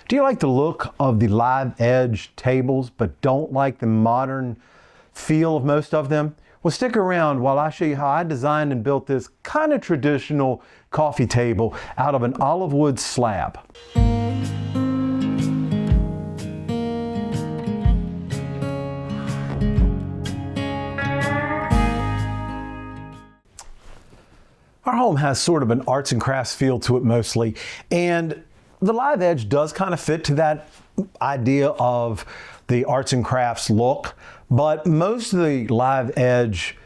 Do you like the look of the live edge tables but don't like the modern feel of most of them? Well, stick around while I show you how I designed and built this kind of traditional coffee table out of an olive wood slab. Our home has sort of an arts and crafts feel to it mostly, and the live edge does kind of fit to that idea of the arts and crafts look, but most of the live edge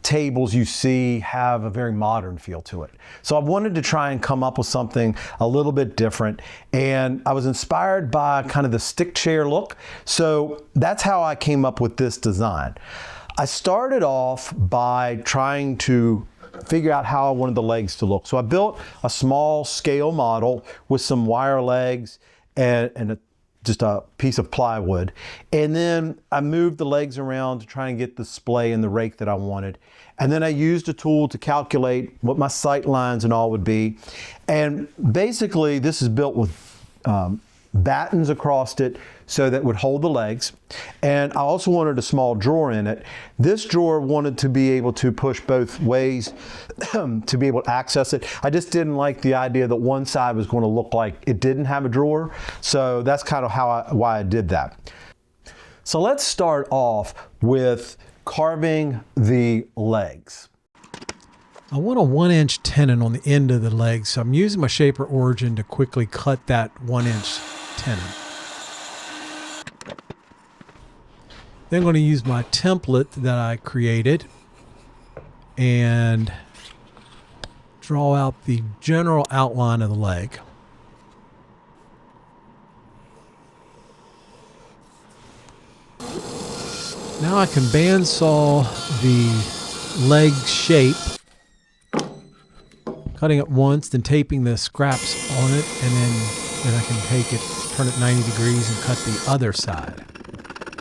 tables you see have a very modern feel to it. So I wanted to try and come up with something a little bit different, and I was inspired by kind of the stick chair look, so that's how I came up with this design. I started off by trying to figure out how I wanted the legs to look. So I built a small scale model with some wire legs and just a piece of plywood. And then I moved the legs around to try and get the splay and the rake that I wanted. And then I used a tool to calculate what my sight lines and all would be. And basically this is built with battens across it so that would hold the legs. And I also wanted a small drawer in it. This drawer wanted to be able to push both ways to be able to access it. I just didn't like the idea that one side was going to look like it didn't have a drawer. So that's kind of why I did that. So let's start off with carving the legs. I want a 1-inch tenon on the end of the leg, so I'm using my shaper origin to quickly cut that 1-inch tenon. Then I'm going to use my template that I created and draw out the general outline of the leg. Now I can bandsaw the leg shape, cutting it once, then taping the scraps on it, and then I can take it, turn it 90 degrees and cut the other side.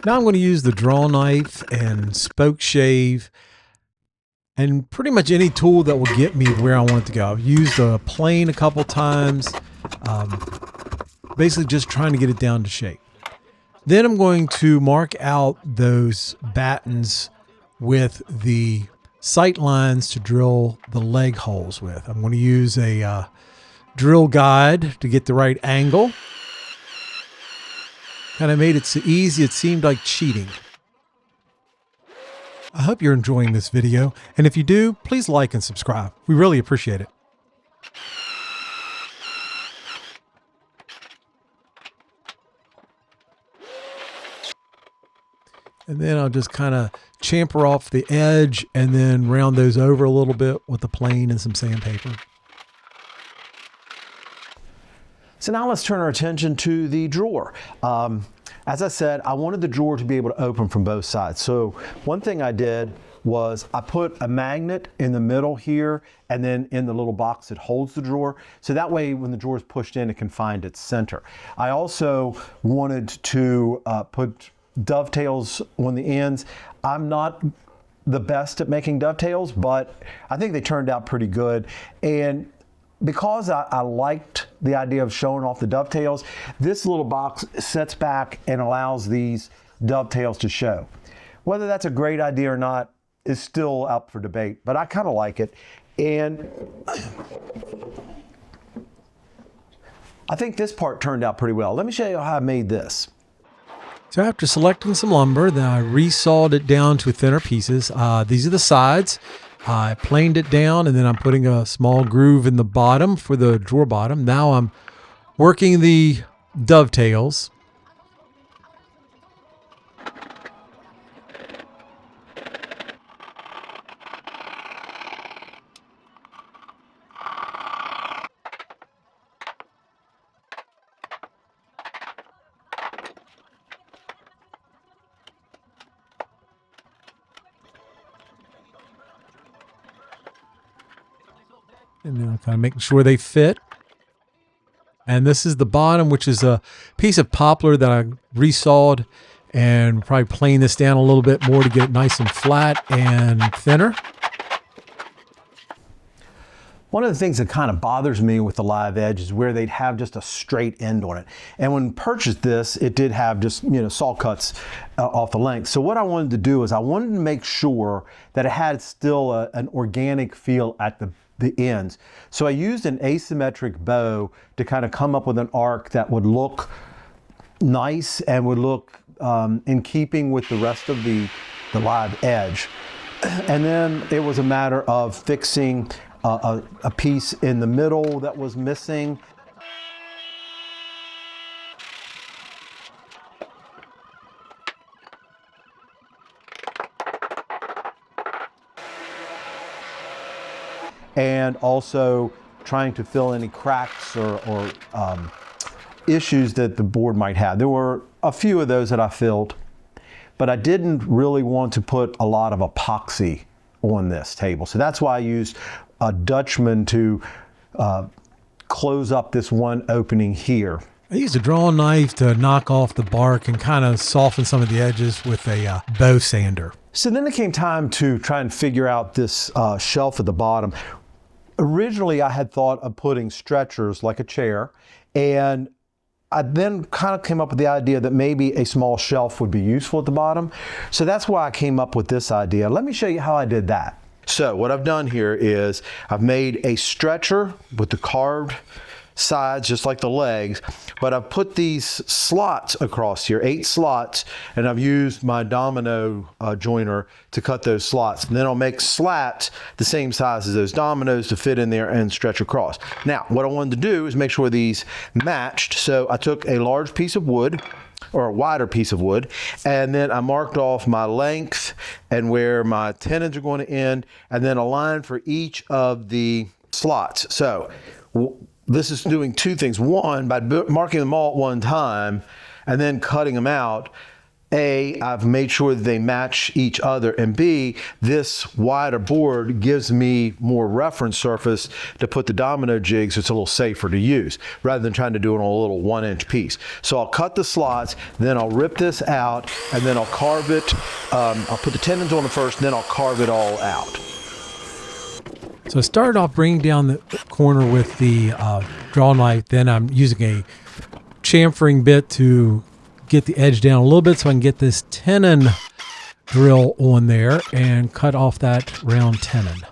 Now I'm going to use the draw knife and spoke shave and pretty much any tool that will get me where I want it to go. I've used a plane a couple times, basically just trying to get it down to shape. Then I'm going to mark out those battens with the sight lines to drill the leg holes with. I'm going to use a drill guide to get the right angle. Kind of made it so easy it seemed like cheating. I hope you're enjoying this video, and if you do, please like and subscribe. We really appreciate it. And then I'll just kind of chamfer off the edge and then round those over a little bit with a plane and some sandpaper. So now let's turn our attention to the drawer. As I said, I wanted the drawer to be able to open from both sides. So one thing I did was I put a magnet in the middle here and then in the little box that holds the drawer. So that way when the drawer is pushed in, it can find its center. I also wanted to put dovetails on the ends. I'm not the best at making dovetails, but I think they turned out pretty good. And because I liked the idea of showing off the dovetails, this little box sets back and allows these dovetails to show. Whether that's a great idea or not is still up for debate, but I kind of like it. And I think this part turned out pretty well. Let me show you how I made this. So after selecting some lumber, then I resawed it down to thinner pieces. These are the sides. I planed it down, and then I'm putting a small groove in the bottom for the drawer bottom. Now I'm working the dovetails. And then I'm kind of making sure they fit. And this is the bottom, which is a piece of poplar that I resawed, and probably plane this down a little bit more to get it nice and flat and thinner. One of the things that kind of bothers me with the live edge is where they'd have just a straight end on it. And when purchased this, it did have just, saw cuts off the length. So what I wanted to do is I wanted to make sure that it had still an organic feel at the ends. So I used an asymmetric bow to kind of come up with an arc that would look nice and would look in keeping with the rest of the live edge. And then it was a matter of fixing a piece in the middle that was missing. And also trying to fill any cracks or issues that the board might have. There were a few of those that I filled, but I didn't really want to put a lot of epoxy on this table. So that's why I used a Dutchman to close up this one opening here. I used a draw knife to knock off the bark and kind of soften some of the edges with a bow sander. So then it came time to try and figure out this shelf at the bottom. Originally, I had thought of putting stretchers like a chair, and I then kind of came up with the idea that maybe a small shelf would be useful at the bottom. So that's why I came up with this idea. Let me show you how I did that. So what I've done here is I've made a stretcher with the carved sides just like the legs, but I've put these slots across here, 8 slots, and I've used my domino joiner to cut those slots. And then I'll make slats the same size as those dominoes to fit in there and stretch across. Now, what I wanted to do is make sure these matched. So I took a large piece of wood, or a wider piece of wood, and then I marked off my length and where my tenons are going to end, and then a line for each of the slots. So this is doing 2 things. One, by marking them all at one time and then cutting them out, A, I've made sure that they match each other, and B, this wider board gives me more reference surface to put the domino jigs, so it's a little safer to use, rather than trying to do it on a little 1-inch piece. So I'll cut the slots, then I'll rip this out, and then I'll carve it. I'll put the tendons on it first, and then I'll carve it all out. So I started off bringing down the corner with the draw knife. Then I'm using a chamfering bit to get the edge down a little bit so I can get this tenon drill on there and cut off that round tenon.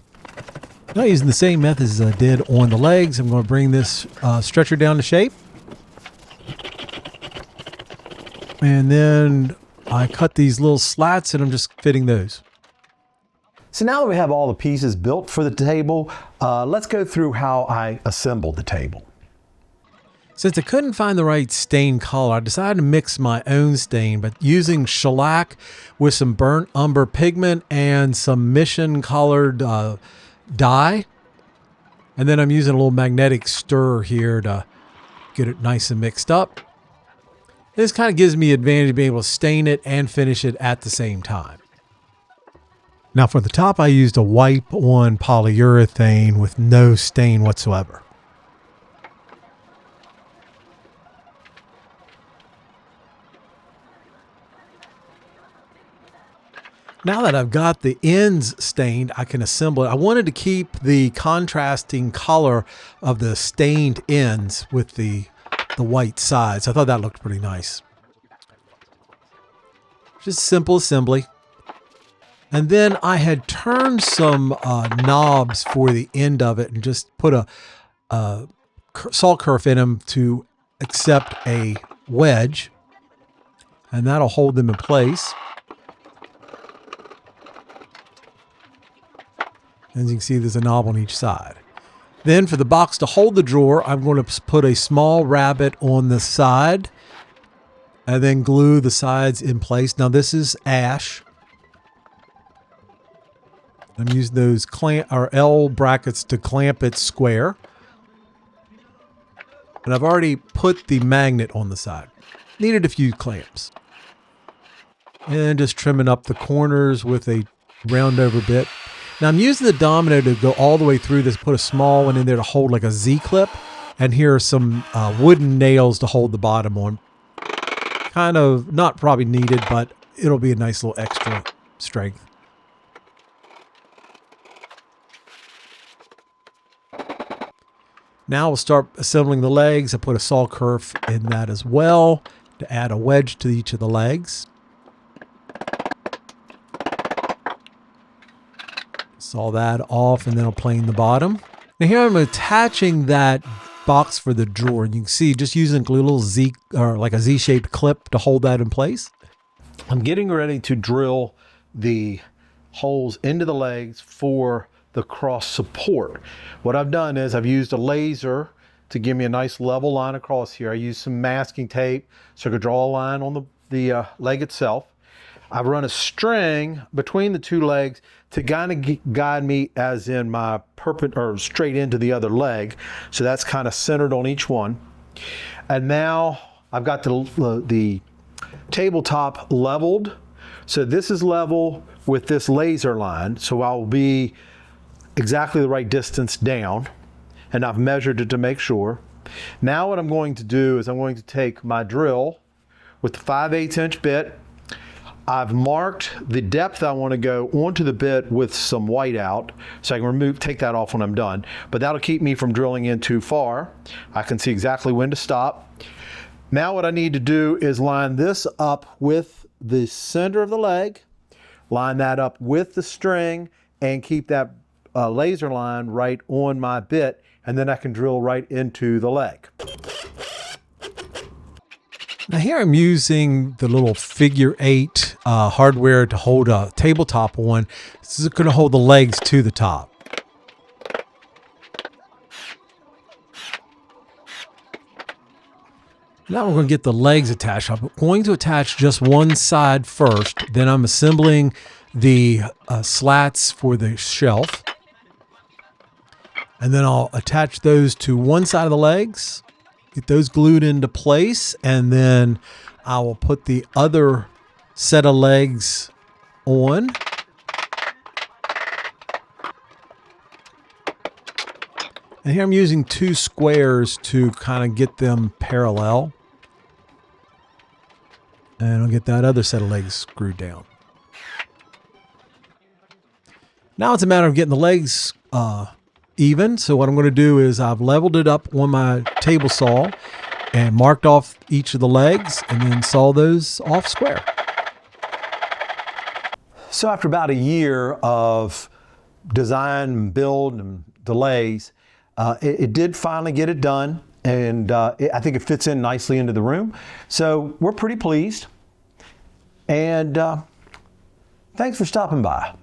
Now using the same methods as I did on the legs, I'm going to bring this stretcher down to shape. And then I cut these little slats and I'm just fitting those. So now that we have all the pieces built for the table, let's go through how I assembled the table. Since I couldn't find the right stain color, I decided to mix my own stain, but using shellac with some burnt umber pigment and some mission colored dye. And then I'm using a little magnetic stir here to get it nice and mixed up. This kind of gives me the advantage of being able to stain it and finish it at the same time. Now for the top, I used a wipe-on polyurethane with no stain whatsoever. Now that I've got the ends stained, I can assemble it. I wanted to keep the contrasting color of the stained ends with the white sides. I thought that looked pretty nice. Just simple assembly. And then I had turned some knobs for the end of it and just put a saw kerf in them to accept a wedge. And that'll hold them in place. As you can see, there's a knob on each side. Then for the box to hold the drawer, I'm going to put a small rabbet on the side and then glue the sides in place. Now this is ash. I'm using those clamp or L brackets to clamp it square. And I've already put the magnet on the side. Needed a few clamps. And just trimming up the corners with a round over bit. Now I'm using the domino to go all the way through this, put a small one in there to hold like a Z-clip. And here are some wooden nails to hold the bottom on. Kind of not probably needed, but it'll be a nice little extra strength. Now we'll start assembling the legs. I put a saw kerf in that as well to add a wedge to each of the legs. Saw that off and then I'll plane the bottom. Now here I'm attaching that box for the drawer, and you can see just using a little Z or like a Z-shaped clip to hold that in place. I'm getting ready to drill the holes into the legs for the cross support. What I've done is I've used a laser to give me a nice level line across here. I used some masking tape so I could draw a line on the leg itself. I've run a string between the two legs to kind of guide me as in my or straight into the other leg. So that's kind of centered on each one. And now I've got the tabletop leveled. So this is level with this laser line. So I'll be exactly the right distance down. And I've measured it to make sure. Now what I'm going to do is I'm going to take my drill with the 5/8 inch bit. I've marked the depth I want to go onto the bit with some white out, so I can take that off when I'm done. But that'll keep me from drilling in too far. I can see exactly when to stop. Now what I need to do is line this up with the center of the leg, line that up with the string, and keep that laser line right on my bit, and then I can drill right into the leg. Now here I'm using the little figure 8 hardware to hold a tabletop on. This is going to hold the legs to the top. Now we're going to get the legs attached. I'm going to attach just one side first. Then I'm assembling the slats for the shelf. And then I'll attach those to one side of the legs. Get those glued into place, and then I will put the other set of legs on. And here I'm using 2 squares to kind of get them parallel. And I'll get that other set of legs screwed down. Now it's a matter of getting the legs even. So what I'm going to do is I've leveled it up on my table saw and marked off each of the legs and then saw those off square. So after about a year of design, build, and delays, it did finally get it done, and I think it fits in nicely into the room. So we're pretty pleased, and thanks for stopping by.